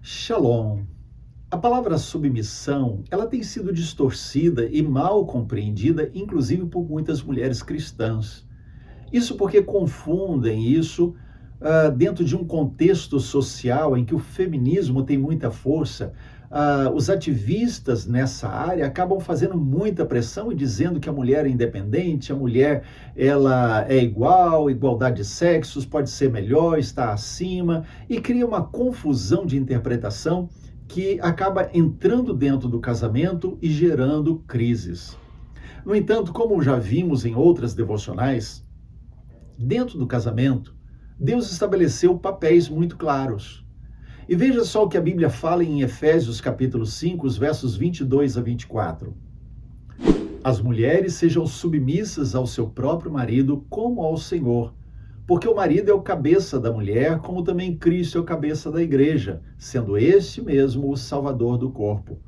Shalom. A palavra submissão, ela tem sido distorcida e mal compreendida, inclusive por muitas mulheres cristãs. Isso porque confundem isso dentro de um contexto social em que o feminismo tem muita força. Os ativistas nessa área acabam fazendo muita pressão e dizendo que a mulher é independente, a mulher ela é igual, igualdade de sexos, pode ser melhor, está acima, e cria uma confusão de interpretação que acaba entrando dentro do casamento e gerando crises. No entanto, como já vimos em outras devocionais, dentro do casamento, Deus estabeleceu papéis muito claros. E veja só o que a Bíblia fala em Efésios capítulo 5, os versos 22 a 24. As mulheres sejam submissas ao seu próprio marido como ao Senhor, porque o marido é o cabeça da mulher, como também Cristo é o cabeça da igreja, sendo este mesmo o Salvador do corpo.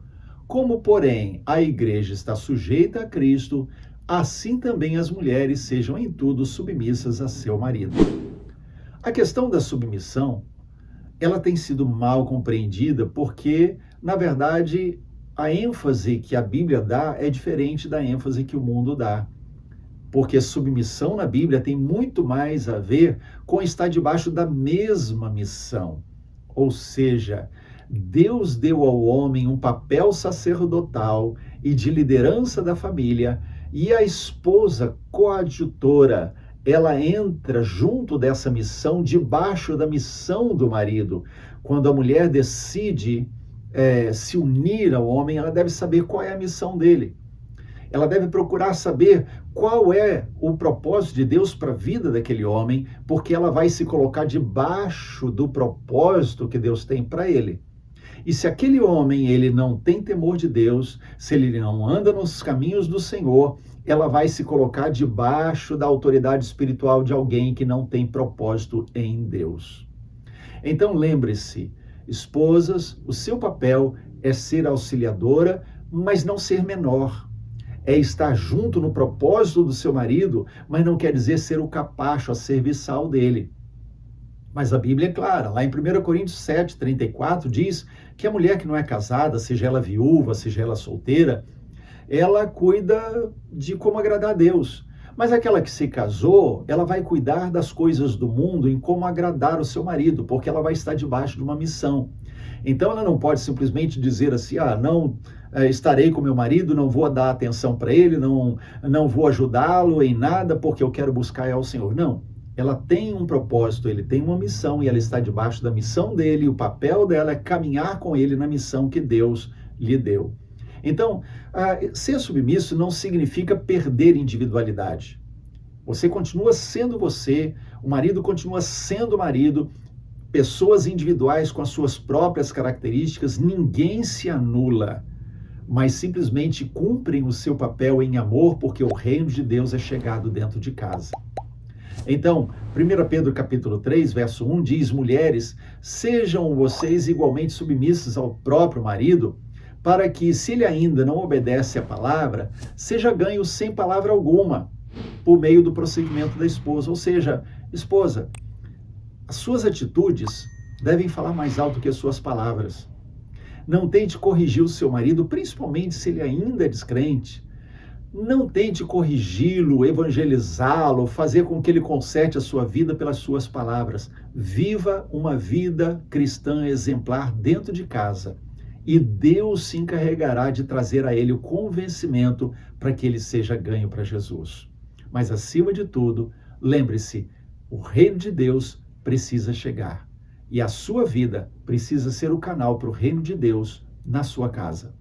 Como, porém, a igreja está sujeita a Cristo, assim também as mulheres sejam em tudo submissas a seu marido. A questão da submissão, ela tem sido mal compreendida porque, na verdade, a ênfase que a Bíblia dá é diferente da ênfase que o mundo dá. Porque submissão na Bíblia tem muito mais a ver com estar debaixo da mesma missão. Ou seja, Deus deu ao homem um papel sacerdotal e de liderança da família, e a esposa coadjutora, ela entra junto dessa missão, debaixo da missão do marido. Quando a mulher decide se unir ao homem, ela deve saber qual é a missão dele. Ela deve procurar saber qual é o propósito de Deus para a vida daquele homem, porque ela vai se colocar debaixo do propósito que Deus tem para ele. E se aquele homem ele não tem temor de Deus, se ele não anda nos caminhos do Senhor, ela vai se colocar debaixo da autoridade espiritual de alguém que não tem propósito em Deus. Então lembre-se, esposas, o seu papel é ser auxiliadora, mas não ser menor. É estar junto no propósito do seu marido, mas não quer dizer ser o capacho, a serviçal dele. Mas a Bíblia é clara, lá em 1 Coríntios 7, 34, diz que a mulher que não é casada, seja ela viúva, seja ela solteira, ela cuida de como agradar a Deus. Mas aquela que se casou, ela vai cuidar das coisas do mundo em como agradar o seu marido, porque ela vai estar debaixo de uma missão. Então ela não pode simplesmente dizer assim, não estarei com meu marido, não vou dar atenção para ele, não vou ajudá-lo em nada, porque eu quero buscar ao Senhor. Não. Ela tem um propósito, ele tem uma missão e ela está debaixo da missão dele, e o papel dela é caminhar com ele na missão que Deus lhe deu. Então, ser submisso não significa perder individualidade. Você continua sendo você, o marido continua sendo o marido, pessoas individuais com as suas próprias características, ninguém se anula, mas simplesmente cumprem o seu papel em amor, porque o reino de Deus é chegado dentro de casa. Então, 1 Pedro capítulo 3, verso 1 diz, mulheres, sejam vocês igualmente submissas ao próprio marido, para que, se ele ainda não obedece à palavra, seja ganho sem palavra alguma, por meio do prosseguimento da esposa. Ou seja, esposa, as suas atitudes devem falar mais alto que as suas palavras. Não tente corrigir o seu marido, principalmente se ele ainda é descrente. Não tente corrigi-lo, evangelizá-lo, fazer com que ele conserte a sua vida pelas suas palavras. Viva uma vida cristã exemplar dentro de casa. E Deus se encarregará de trazer a ele o convencimento para que ele seja ganho para Jesus. Mas, acima de tudo, lembre-se, o reino de Deus precisa chegar. E a sua vida precisa ser o canal para o reino de Deus na sua casa.